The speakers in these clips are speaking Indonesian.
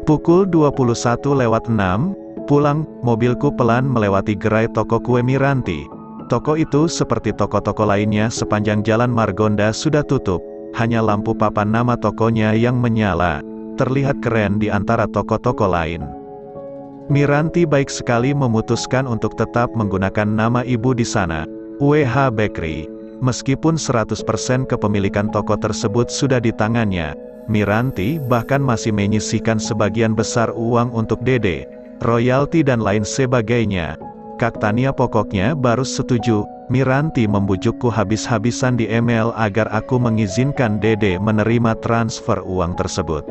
Pukul 21:06, pulang, mobilku pelan melewati gerai toko kue Miranti. Toko itu seperti toko-toko lainnya sepanjang jalan Margonda sudah tutup, hanya lampu papan nama tokonya yang menyala, terlihat keren di antara toko-toko lain. Miranti baik sekali memutuskan untuk tetap menggunakan nama ibu di sana, WH Bakery. Meskipun 100% kepemilikan toko tersebut sudah di tangannya, Miranti bahkan masih menyisihkan sebagian besar uang untuk Dede, royalti dan lain sebagainya. Kak Tania pokoknya baru setuju. Miranti membujukku habis-habisan di email agar aku mengizinkan Dede menerima transfer uang tersebut.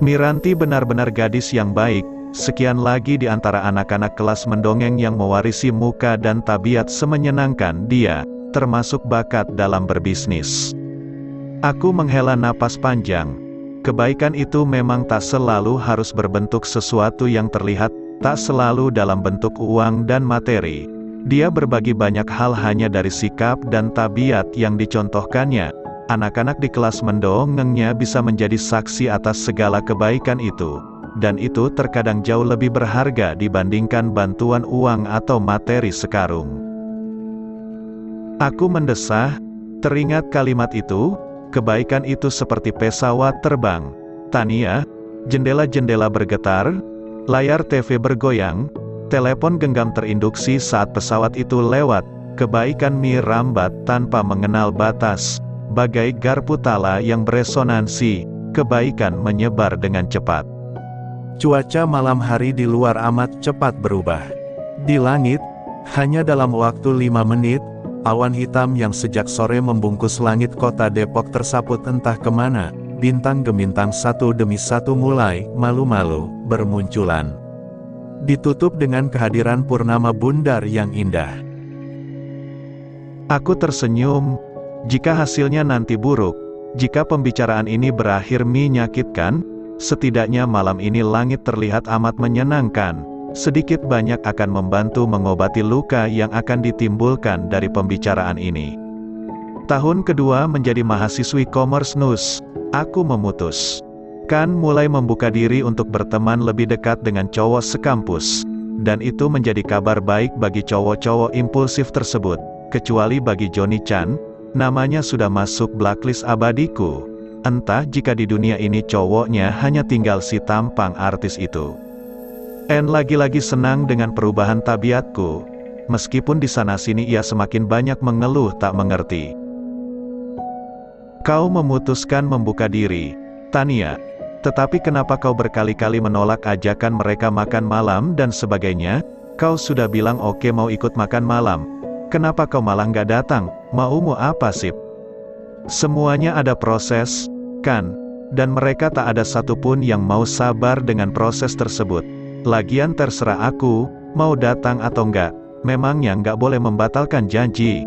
Miranti benar-benar gadis yang baik, sekian lagi di antara anak-anak kelas mendongeng yang mewarisi muka dan tabiat semenyenangkan dia, termasuk bakat dalam berbisnis. Aku menghela napas panjang. Kebaikan itu memang tak selalu harus berbentuk sesuatu yang terlihat, tak selalu dalam bentuk uang dan materi. Dia berbagi banyak hal hanya dari sikap dan tabiat yang dicontohkannya. Anak-anak di kelas mendongengnya bisa menjadi saksi atas segala kebaikan itu. Dan itu terkadang jauh lebih berharga dibandingkan bantuan uang atau materi sekarung. Aku mendesah, teringat kalimat itu, kebaikan itu seperti pesawat terbang. Tania, jendela-jendela bergetar, layar TV bergoyang, telepon genggam terinduksi saat pesawat itu lewat, kebaikan merambat tanpa mengenal batas, bagai garpu tala yang beresonansi, kebaikan menyebar dengan cepat. Cuaca malam hari di luar amat cepat berubah. Di langit, hanya dalam waktu 5 menit, awan hitam yang sejak sore membungkus langit kota Depok tersaput entah kemana, bintang gemintang satu demi satu mulai, malu-malu, bermunculan. Ditutup dengan kehadiran purnama bundar yang indah. Aku tersenyum. Jika hasilnya nanti buruk, jika pembicaraan ini berakhir menyakitkan, setidaknya malam ini langit terlihat amat menyenangkan, sedikit banyak akan membantu mengobati luka yang akan ditimbulkan dari pembicaraan ini. Tahun kedua menjadi mahasiswi Commerce News, aku memutuskan mulai membuka diri untuk berteman lebih dekat dengan cowok sekampus. Dan itu menjadi kabar baik bagi cowok-cowok impulsif tersebut, kecuali bagi Johnny Chan, namanya sudah masuk blacklist abadiku. Entah jika di dunia ini cowoknya hanya tinggal si tampang artis itu. Lagi-lagi senang dengan perubahan tabiatku. Meskipun di sana-sini ia semakin banyak mengeluh tak mengerti. Kau memutuskan membuka diri, Tania. Tetapi kenapa kau berkali-kali menolak ajakan mereka makan malam dan sebagainya? Kau sudah bilang oke mau ikut makan malam. Kenapa kau malah nggak datang? Maumu apa sip? Semuanya ada proses, kan? Dan mereka tak ada satupun yang mau sabar dengan proses tersebut. Lagian terserah aku, mau datang atau enggak. Memangnya nggak boleh membatalkan janji.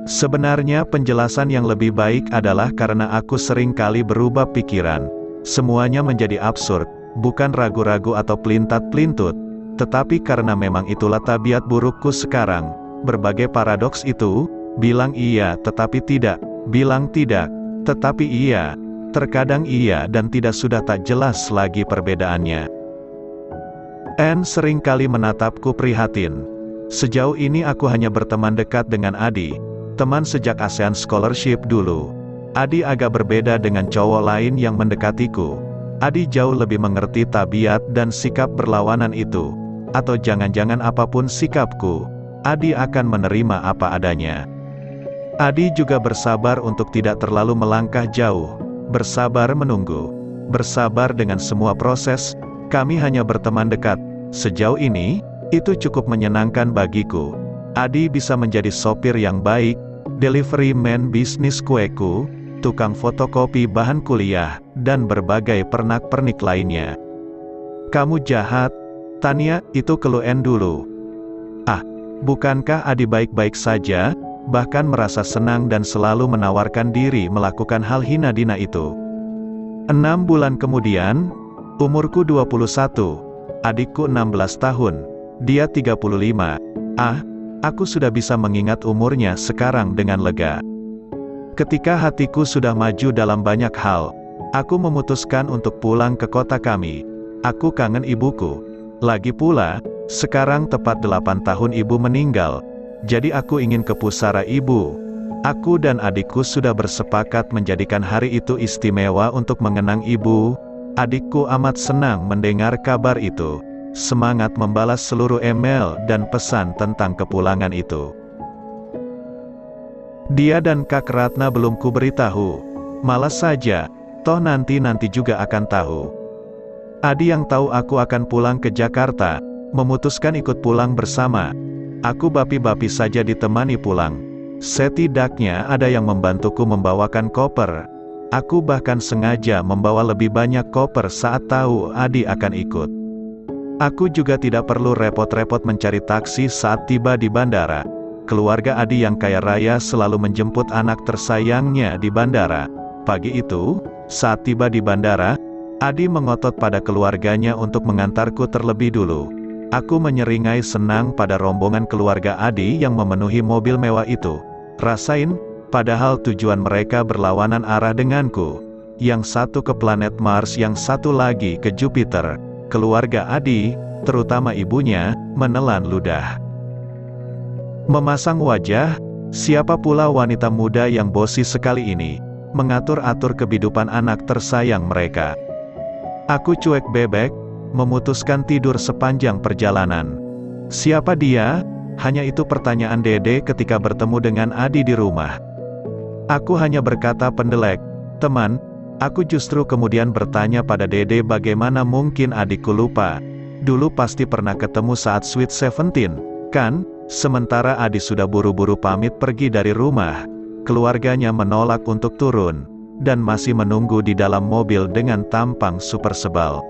Sebenarnya penjelasan yang lebih baik adalah karena aku sering kali berubah pikiran. Semuanya menjadi absurd, bukan ragu-ragu atau pelintat-pelintut, tetapi karena memang itulah tabiat burukku sekarang. Berbagai paradoks itu, bilang iya tetapi tidak, bilang tidak, tetapi iya, terkadang iya dan tidak, sudah tak jelas lagi perbedaannya. Anne seringkali menatapku prihatin. Sejauh ini aku hanya berteman dekat dengan Adi, teman sejak ASEAN Scholarship dulu. Adi agak berbeda dengan cowok lain yang mendekatiku. Adi jauh lebih mengerti tabiat dan sikap berlawanan itu. Atau jangan-jangan apapun sikapku, Adi akan menerima apa adanya. Adi juga bersabar untuk tidak terlalu melangkah jauh, bersabar menunggu, bersabar dengan semua proses. Kami hanya berteman dekat. Sejauh ini, itu cukup menyenangkan bagiku. Adi bisa menjadi sopir yang baik, delivery man bisnis kueku, tukang fotokopi bahan kuliah, dan berbagai pernak-pernik lainnya. Kamu jahat, Tania, itu keluh Anne dulu. Ah, bukankah Adi baik-baik saja, bahkan merasa senang dan selalu menawarkan diri melakukan hal hina dina itu. 6 bulan kemudian, umurku 21, adikku 16 tahun, dia 35. Aku sudah bisa mengingat umurnya sekarang dengan lega. Ketika hatiku sudah maju dalam banyak hal, Aku memutuskan untuk pulang ke kota kami. Aku kangen ibuku. Lagi pula, sekarang tepat 8 tahun ibu meninggal. Jadi aku ingin ke pusara ibu. Aku dan adikku sudah bersepakat menjadikan hari itu istimewa untuk mengenang ibu. Adikku amat senang mendengar kabar itu. Semangat membalas seluruh email dan pesan tentang kepulangan itu. Dia dan Kak Ratna belum kuberitahu. Malas saja, toh nanti juga akan tahu. Adi yang tahu aku akan pulang ke Jakarta, memutuskan ikut pulang bersama. Aku bapi-bapi saja ditemani pulang. Setidaknya ada yang membantuku membawakan koper. Aku bahkan sengaja membawa lebih banyak koper saat tahu Adi akan ikut. Aku juga tidak perlu repot-repot mencari taksi saat tiba di bandara. Keluarga Adi yang kaya raya selalu menjemput anak tersayangnya di bandara. Pagi itu, saat tiba di bandara, Adi mengotot pada keluarganya untuk mengantarku terlebih dulu. Aku menyeringai senang pada rombongan keluarga Adi yang memenuhi mobil mewah itu. Rasain, padahal tujuan mereka berlawanan arah denganku. Yang satu ke planet Mars, yang satu lagi ke Jupiter. Keluarga Adi, terutama ibunya, menelan ludah. Memasang wajah, siapa pula wanita muda yang bosi sekali ini, mengatur-atur kehidupan anak tersayang mereka. Aku cuek bebek, memutuskan tidur sepanjang perjalanan. Siapa dia? Hanya itu pertanyaan Dede ketika bertemu dengan Adi di rumah. Aku hanya berkata pendelek, teman. Aku justru kemudian bertanya pada Dede bagaimana mungkin adikku lupa. Dulu pasti pernah ketemu saat Sweet 17, kan? Sementara Adi sudah buru-buru pamit pergi dari rumah. Keluarganya menolak untuk turun, dan masih menunggu di dalam mobil dengan tampang super sebal.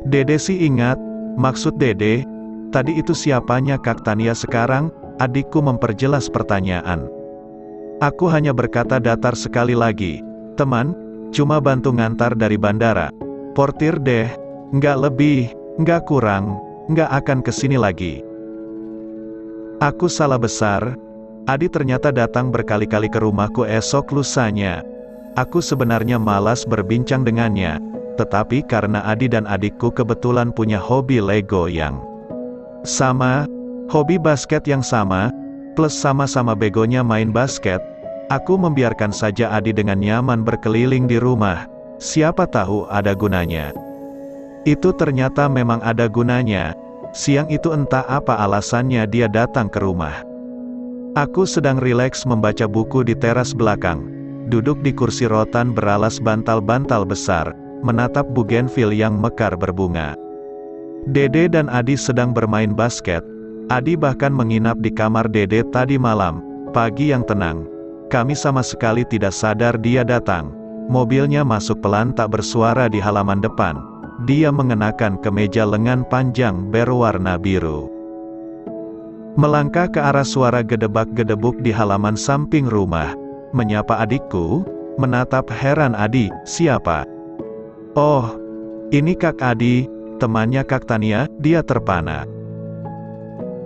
Dede sih ingat, maksud Dede, tadi itu siapanya Kak Tania sekarang? Adikku memperjelas pertanyaan. Aku hanya berkata datar sekali lagi, teman, cuma bantu ngantar dari bandara. Portir deh, nggak lebih, nggak kurang, nggak akan kesini lagi. Aku salah besar. Adi ternyata datang berkali-kali ke rumahku esok lusanya. Aku sebenarnya malas berbincang dengannya, tetapi karena Adi dan adikku kebetulan punya hobi Lego yang sama, hobi basket yang sama, plus sama-sama begonya main basket, aku membiarkan saja Adi dengan nyaman berkeliling di rumah. Siapa tahu ada gunanya. Itu ternyata memang ada gunanya. Siang itu entah apa alasannya dia datang ke rumah. Aku sedang rileks membaca buku di teras belakang. Duduk di kursi rotan beralas bantal-bantal besar, menatap bugenvil yang mekar berbunga. Dede dan Adi sedang bermain basket. Adi bahkan menginap di kamar Dede tadi malam. Pagi yang tenang. Kami sama sekali tidak sadar dia datang. Mobilnya masuk pelan tak bersuara di halaman depan. Dia mengenakan kemeja lengan panjang berwarna biru. Melangkah ke arah suara gedebak-gedebuk di halaman samping rumah. Menyapa adikku, menatap heran Adi, siapa? Oh, ini Kak Adi, temannya Kak Tania, dia terpana.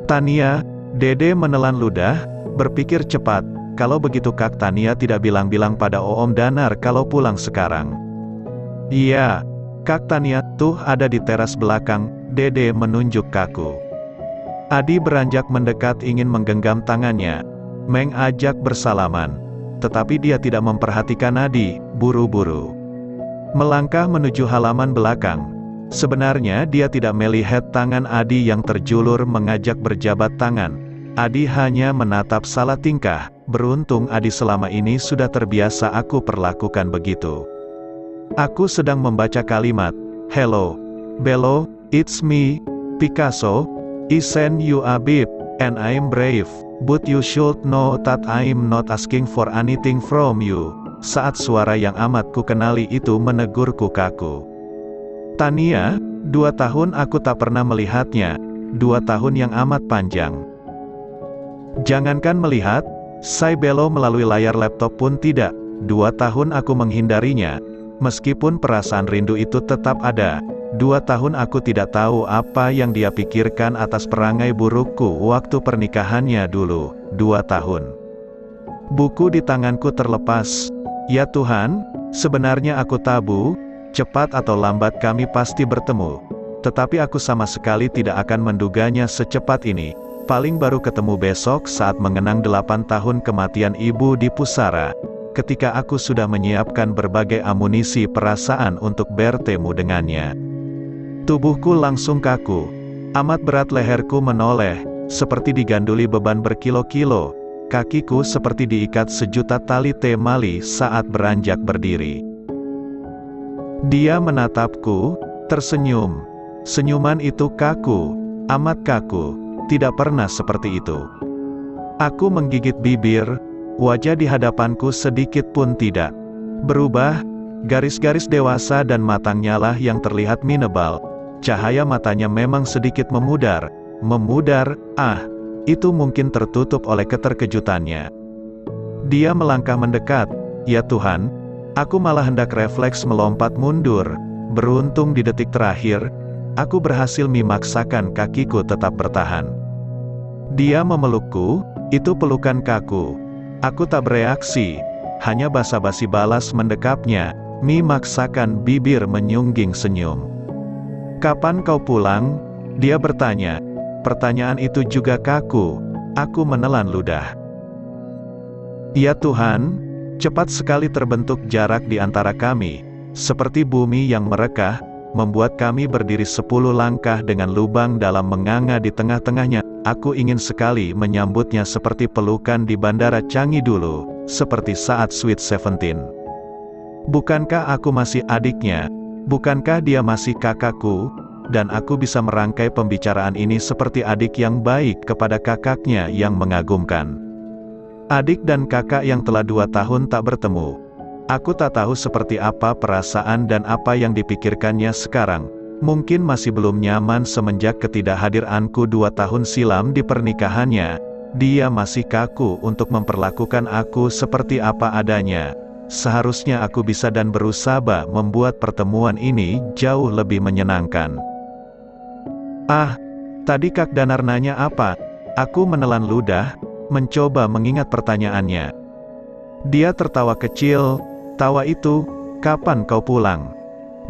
Tania, Dede menelan ludah, berpikir cepat, kalau begitu Kak Tania tidak bilang-bilang pada Om Danar kalau pulang sekarang. Iya, Kak Tania, tuh ada di teras belakang, Dede menunjuk kaku. Adi beranjak mendekat ingin menggenggam tangannya, mengajak bersalaman. Tetapi dia tidak memperhatikan Adi, buru-buru melangkah menuju halaman belakang. Sebenarnya dia tidak melihat tangan Adi yang terjulur mengajak berjabat tangan. Adi hanya menatap salah tingkah. Beruntung Adi selama ini sudah terbiasa aku perlakukan begitu. Aku sedang membaca kalimat, hello, Bello, it's me, Picasso, isn't you a bit, and I'm brave, but you should know that I'm not asking for anything from you. Saat suara yang amat ku kenali itu menegurku kaku. Tania, 2 tahun aku tak pernah melihatnya, 2 tahun yang amat panjang. Jangankan melihat, say Bello melalui layar laptop pun tidak, 2 tahun aku menghindarinya. Meskipun perasaan rindu itu tetap ada, 2 tahun aku tidak tahu apa yang dia pikirkan atas perangai burukku waktu pernikahannya dulu, 2 tahun. Buku di tanganku terlepas. Ya Tuhan, Sebenarnya aku tabu, cepat atau lambat kami pasti bertemu. Tetapi aku sama sekali tidak akan menduganya secepat ini. Paling baru ketemu besok saat mengenang 8 tahun kematian ibu di Pusara. Ketika aku sudah menyiapkan berbagai amunisi perasaan untuk bertemu dengannya. Tubuhku langsung kaku. Amat berat leherku menoleh, seperti diganduli beban berkilo-kilo. Kakiku seperti diikat sejuta tali temali saat beranjak berdiri. Dia menatapku, tersenyum. Senyuman itu kaku, amat kaku, tidak pernah seperti itu. Aku menggigit bibir, wajah di hadapanku sedikit pun tidak berubah, garis-garis dewasa dan matangnya lah yang terlihat menebal. Cahaya matanya memang sedikit memudar, itu mungkin tertutup oleh keterkejutannya. Dia melangkah mendekat, ya Tuhan, aku malah hendak refleks melompat mundur. Beruntung di detik terakhir, aku berhasil memaksakan kakiku tetap bertahan. Dia memelukku, itu pelukan kaku. Aku tak bereaksi, hanya basa-basi balas mendekapnya, memaksakan bibir menyungging senyum. Kapan kau pulang? Dia bertanya. Pertanyaan itu juga kaku. Aku menelan ludah. Ya Tuhan, cepat sekali terbentuk jarak di antara kami, seperti bumi yang merekah, membuat kami berdiri 10 langkah dengan lubang dalam menganga di tengah-tengahnya. Aku ingin sekali menyambutnya seperti pelukan di Bandara Changi dulu, seperti saat Sweet 17. Bukankah aku masih adiknya? Bukankah dia masih kakakku? Dan aku bisa merangkai pembicaraan ini seperti adik yang baik kepada kakaknya yang mengagumkan. Adik dan kakak yang telah 2 tahun tak bertemu. Aku tak tahu seperti apa perasaan dan apa yang dipikirkannya sekarang. Mungkin masih belum nyaman semenjak ketidakhadiranku 2 tahun silam di pernikahannya. Dia masih kaku untuk memperlakukan aku seperti apa adanya. Seharusnya aku bisa dan berusaha membuat pertemuan ini jauh lebih menyenangkan. Tadi Kak Danar nanya apa? Aku menelan ludah, mencoba mengingat pertanyaannya. Dia tertawa kecil, tawa itu, kapan kau pulang?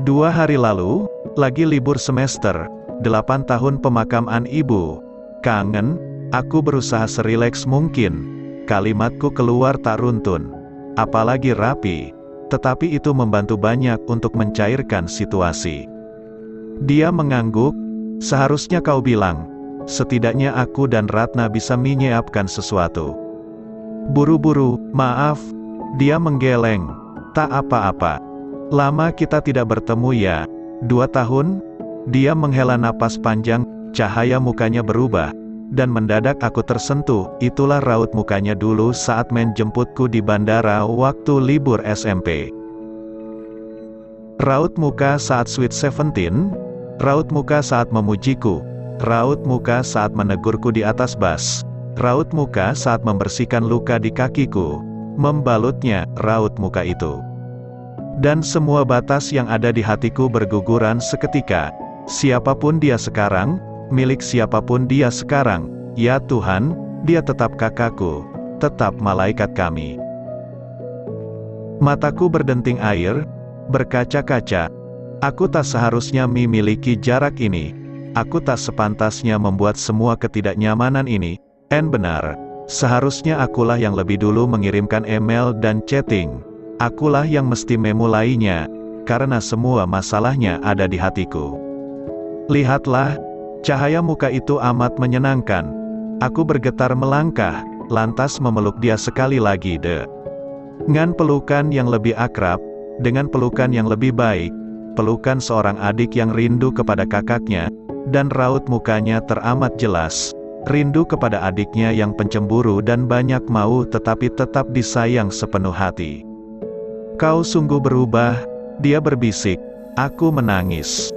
2 hari lalu, lagi libur semester, 8 tahun pemakaman ibu. Kangen, aku berusaha serileks mungkin. Kalimatku keluar tak runtun, apalagi rapi, tetapi itu membantu banyak untuk mencairkan situasi. Dia mengangguk. Seharusnya kau bilang, setidaknya aku dan Ratna bisa menyiapkan sesuatu. Buru-buru, maaf. Dia menggeleng. Tak apa-apa. Lama kita tidak bertemu ya. 2 tahun? Dia menghela napas panjang, cahaya mukanya berubah. Dan mendadak aku tersentuh, itulah raut mukanya dulu saat menjemputku di bandara waktu libur SMP. Raut muka saat Sweet 17, raut muka saat memujiku, raut muka saat menegurku di atas bus, raut muka saat membersihkan luka di kakiku, membalutnya, raut muka itu. Dan semua batas yang ada di hatiku berguguran seketika. Siapapun dia sekarang, milik siapapun dia sekarang, ya Tuhan, dia tetap kakakku, tetap malaikat kami. Mataku berdenting air, berkaca-kaca. Aku tak seharusnya memiliki jarak ini. Aku tak sepantasnya membuat semua ketidaknyamanan ini. Benar, seharusnya akulah yang lebih dulu mengirimkan email dan chatting. Akulah yang mesti memulainya, karena semua masalahnya ada di hatiku. Lihatlah, cahaya muka itu amat menyenangkan. Aku bergetar melangkah, lantas memeluk dia sekali lagi dengan pelukan yang lebih akrab, dengan pelukan yang lebih baik. Pelukan seorang adik yang rindu kepada kakaknya, dan raut mukanya teramat jelas, rindu kepada adiknya yang pencemburu dan banyak mau tetapi tetap disayang sepenuh hati. Kau sungguh berubah, dia berbisik. Aku menangis.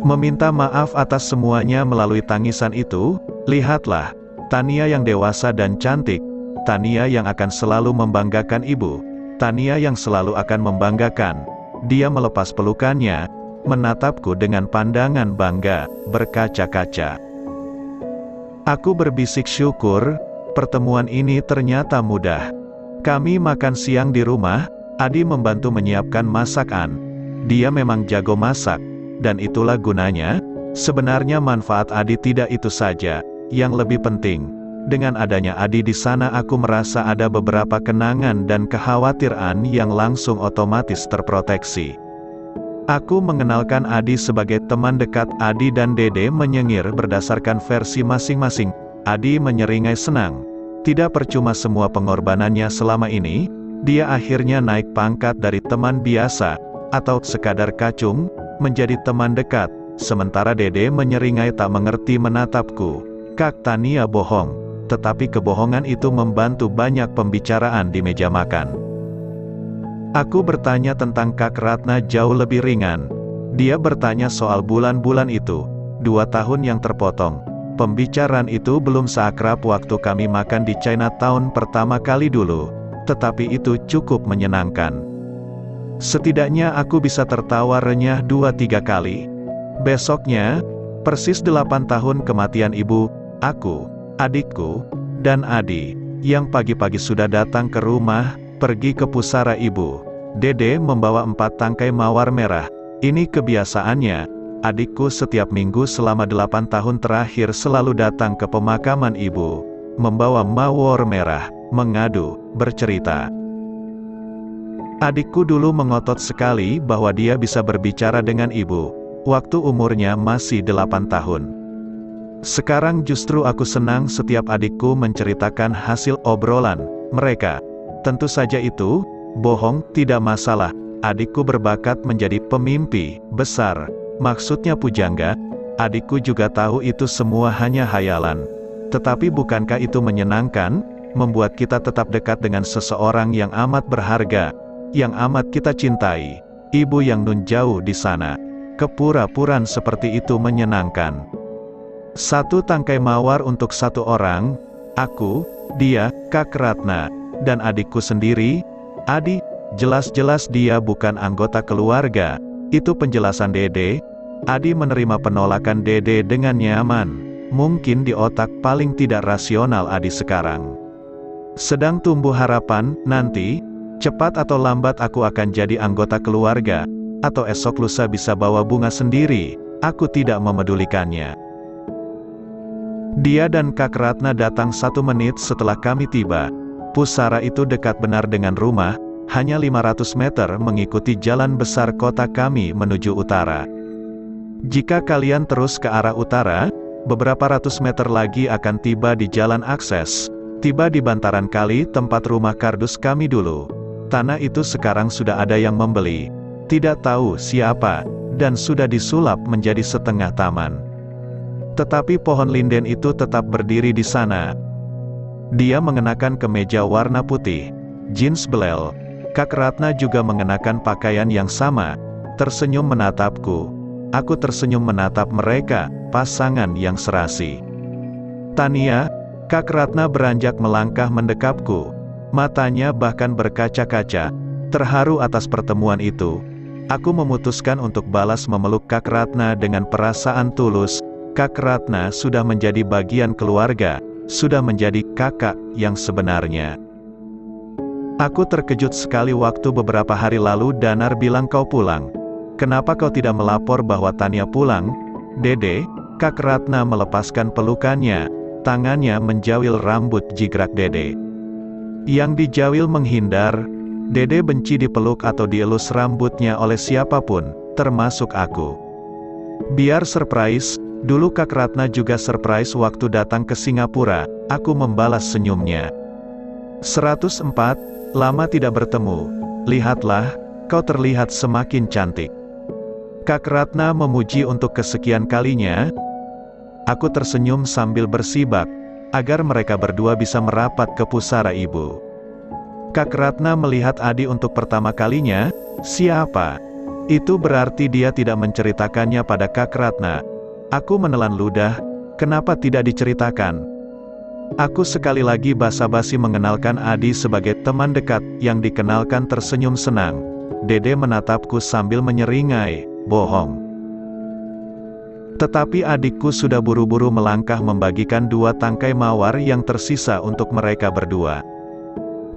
Meminta maaf atas semuanya melalui tangisan itu. Lihatlah, Tania yang dewasa dan cantik, Tania yang akan selalu membanggakan ibu, Tania yang selalu akan membanggakan. Dia melepas pelukannya, menatapku dengan pandangan bangga, berkaca-kaca. Aku berbisik syukur, pertemuan ini ternyata mudah. Kami makan siang di rumah, Adi membantu menyiapkan masakan. Dia memang jago masak, dan itulah gunanya. Sebenarnya manfaat Adi tidak itu saja. Yang lebih penting, dengan adanya Adi di sana aku merasa ada beberapa kenangan dan kekhawatiran yang langsung otomatis terproteksi. Aku mengenalkan Adi sebagai teman dekat. Adi dan Dede menyengir berdasarkan versi masing-masing. Adi menyeringai senang. Tidak percuma semua pengorbanannya selama ini, dia akhirnya naik pangkat dari teman biasa, atau sekadar kacung, menjadi teman dekat. Sementara Dede menyeringai tak mengerti menatapku. Kak Tania bohong, tetapi kebohongan itu membantu banyak pembicaraan di meja makan. Aku bertanya tentang Kak Ratna jauh lebih ringan. Dia bertanya soal bulan-bulan itu, 2 tahun yang terpotong. Pembicaraan itu belum seakrab waktu kami makan di Chinatown pertama kali dulu, tetapi itu cukup menyenangkan. Setidaknya aku bisa tertawa renyah 2-3 kali. Besoknya, persis 8 tahun kematian ibu, aku, adikku, dan Adi, yang pagi-pagi sudah datang ke rumah, pergi ke pusara ibu. Dede membawa 4 tangkai mawar merah. Ini kebiasaannya. Adikku setiap minggu selama 8 tahun terakhir selalu datang ke pemakaman ibu, membawa mawar merah, mengadu, bercerita. Adikku dulu mengotot sekali bahwa dia bisa berbicara dengan ibu, waktu umurnya masih 8 tahun. Sekarang justru aku senang setiap adikku menceritakan hasil obrolan mereka. Tentu saja itu, bohong, tidak masalah. Adikku berbakat menjadi pemimpi besar. Maksudnya pujangga. Adikku juga tahu itu semua hanya hayalan. Tetapi bukankah itu menyenangkan, membuat kita tetap dekat dengan seseorang yang amat berharga, yang amat kita cintai. Ibu yang nun jauh di sana. Kepura-puraan seperti itu menyenangkan. 1 tangkai mawar untuk 1 orang, aku, dia, Kak Ratna, dan adikku sendiri. Adi, jelas-jelas dia bukan anggota keluarga. Itu penjelasan Dede. Adi menerima penolakan Dede dengan nyaman. Mungkin di otak paling tidak rasional Adi sekarang sedang tumbuh harapan, nanti, cepat atau lambat aku akan jadi anggota keluarga, atau esok lusa bisa bawa bunga sendiri. Aku tidak memedulikannya. Dia dan Kak Ratna datang 1 menit setelah kami tiba. Pusara itu dekat benar dengan rumah, hanya 500 meter mengikuti jalan besar kota kami menuju utara. Jika kalian terus ke arah utara, beberapa ratus meter lagi akan tiba di jalan akses. Tiba di bantaran kali tempat rumah kardus kami dulu. Tanah itu sekarang sudah ada yang membeli. Tidak tahu siapa, dan sudah disulap menjadi setengah taman. Tetapi pohon linden itu tetap berdiri di sana. Dia mengenakan kemeja warna putih, jeans belel. Kak Ratna juga mengenakan pakaian yang sama, tersenyum menatapku. Aku tersenyum menatap mereka, pasangan yang serasi. Tania, Kak Ratna beranjak melangkah mendekapku. Matanya bahkan berkaca-kaca, terharu atas pertemuan itu. Aku memutuskan untuk balas memeluk Kak Ratna dengan perasaan tulus. Kak Ratna sudah menjadi bagian keluarga, sudah menjadi kakak yang sebenarnya. Aku terkejut sekali waktu beberapa hari lalu Danar bilang kau pulang. Kenapa kau tidak melapor bahwa Tania pulang? Dede, Kak Ratna melepaskan pelukannya. Tangannya menjawil rambut jigrak Dede. Yang dijawil menghindar. Dede benci dipeluk atau dielus rambutnya oleh siapapun, termasuk aku. Biar surprise, dulu Kak Ratna juga surprise waktu datang ke Singapura. Aku membalas senyumnya. 104, lama tidak bertemu. Lihatlah, kau terlihat semakin cantik. Kak Ratna memuji untuk kesekian kalinya. Aku tersenyum sambil bersibak, agar mereka berdua bisa merapat ke pusara ibu. Kak Ratna melihat Adi untuk pertama kalinya. Siapa? Itu berarti dia tidak menceritakannya pada Kak Ratna. Aku menelan ludah, kenapa tidak diceritakan? Aku sekali lagi basa-basi mengenalkan Adi sebagai teman dekat, yang dikenalkan tersenyum senang. Dede menatapku sambil menyeringai, bohong. Tetapi adikku sudah buru-buru melangkah membagikan 2 tangkai mawar yang tersisa untuk mereka berdua.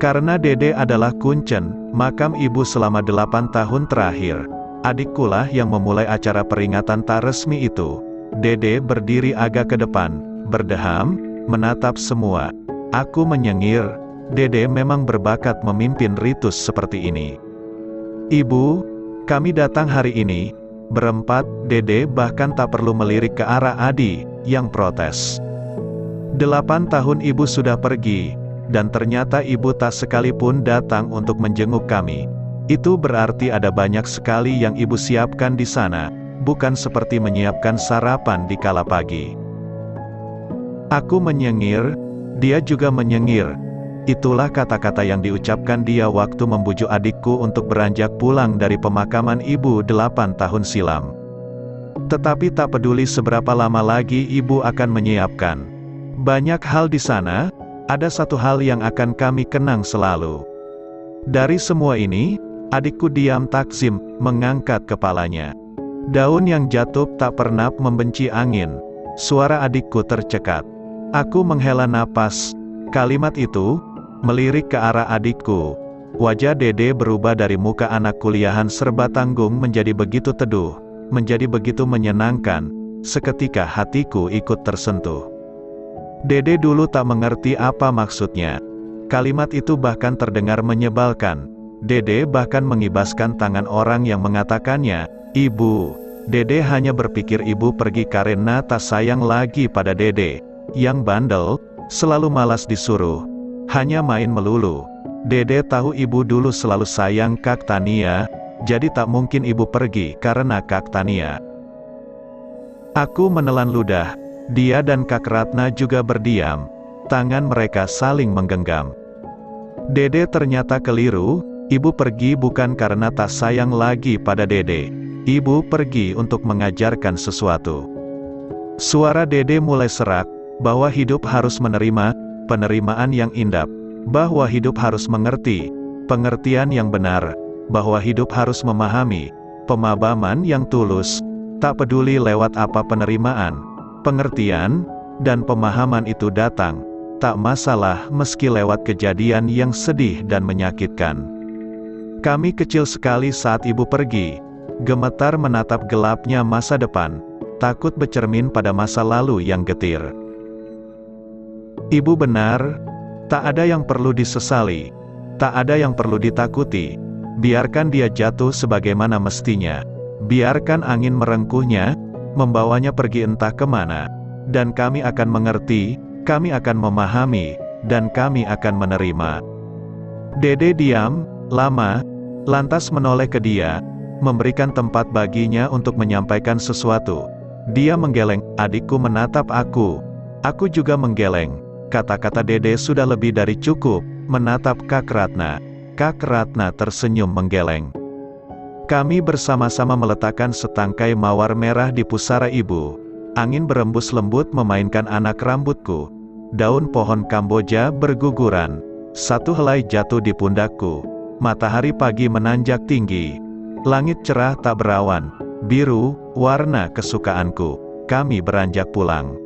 Karena Dede adalah kuncen, makam ibu selama 8 tahun terakhir. Adikkulah yang memulai acara peringatan tak resmi itu. Dede berdiri agak ke depan, berdeham, menatap semua. Aku menyengir, Dede memang berbakat memimpin ritus seperti ini. Ibu, kami datang hari ini, berempat. Dede bahkan tak perlu melirik ke arah Adi, yang protes. 8 tahun ibu sudah pergi, dan ternyata ibu tak sekalipun datang untuk menjenguk kami. Itu berarti ada banyak sekali yang ibu siapkan di sana, bukan seperti menyiapkan sarapan di kala pagi. Aku menyengir, dia juga menyengir. Itulah kata-kata yang diucapkan dia waktu membujuk adikku untuk beranjak pulang dari pemakaman ibu 8 tahun silam. Tetapi tak peduli seberapa lama lagi ibu akan menyiapkan banyak hal di sana, ada satu hal yang akan kami kenang selalu. Dari semua ini, adikku diam takzim, mengangkat kepalanya. Daun yang jatuh tak pernah membenci angin. Suara adikku tercekat. Aku menghela napas. Kalimat itu melirik ke arah adikku. Wajah Dede berubah dari muka anak kuliahan serba tanggung menjadi begitu teduh, menjadi begitu menyenangkan. Seketika hatiku ikut tersentuh. Dede dulu tak mengerti apa maksudnya. Kalimat itu bahkan terdengar menyebalkan. Dede bahkan mengibaskan tangan orang yang mengatakannya. Ibu, Dede hanya berpikir ibu pergi karena tak sayang lagi pada Dede, yang bandel, selalu malas disuruh, hanya main melulu. Dede tahu ibu dulu selalu sayang Kak Tania, jadi tak mungkin ibu pergi karena Kak Tania. Aku menelan ludah. Dia dan Kak Ratna juga berdiam. Tangan mereka saling menggenggam. Dede ternyata keliru. Ibu pergi bukan karena tak sayang lagi pada Dede. Ibu pergi untuk mengajarkan sesuatu. Suara Dede mulai serak, bahwa hidup harus menerima, penerimaan yang indah. Bahwa hidup harus mengerti, pengertian yang benar. Bahwa hidup harus memahami, pemahaman yang tulus. Tak peduli lewat apa penerimaan, pengertian, dan pemahaman itu datang, tak masalah meski lewat kejadian yang sedih dan menyakitkan. Kami kecil sekali saat ibu pergi, gemetar menatap gelapnya masa depan, takut bercermin pada masa lalu yang getir. Ibu benar, tak ada yang perlu disesali, tak ada yang perlu ditakuti, biarkan dia jatuh sebagaimana mestinya, biarkan angin merengkuhnya, membawanya pergi entah kemana, dan kami akan mengerti, kami akan memahami, dan kami akan menerima. Dede diam, lama, lantas menoleh ke dia, memberikan tempat baginya untuk menyampaikan sesuatu. Dia menggeleng, adikku menatap aku juga menggeleng. Kata-kata Dede sudah lebih dari cukup, menatap Kak Ratna. Kak Ratna tersenyum menggeleng. Kami bersama-sama meletakkan setangkai mawar merah di pusara ibu. Angin berembus lembut memainkan anak rambutku. Daun pohon Kamboja berguguran. Satu helai jatuh di pundakku. Matahari pagi menanjak tinggi. Langit cerah tak berawan. Biru, warna kesukaanku. Kami beranjak pulang.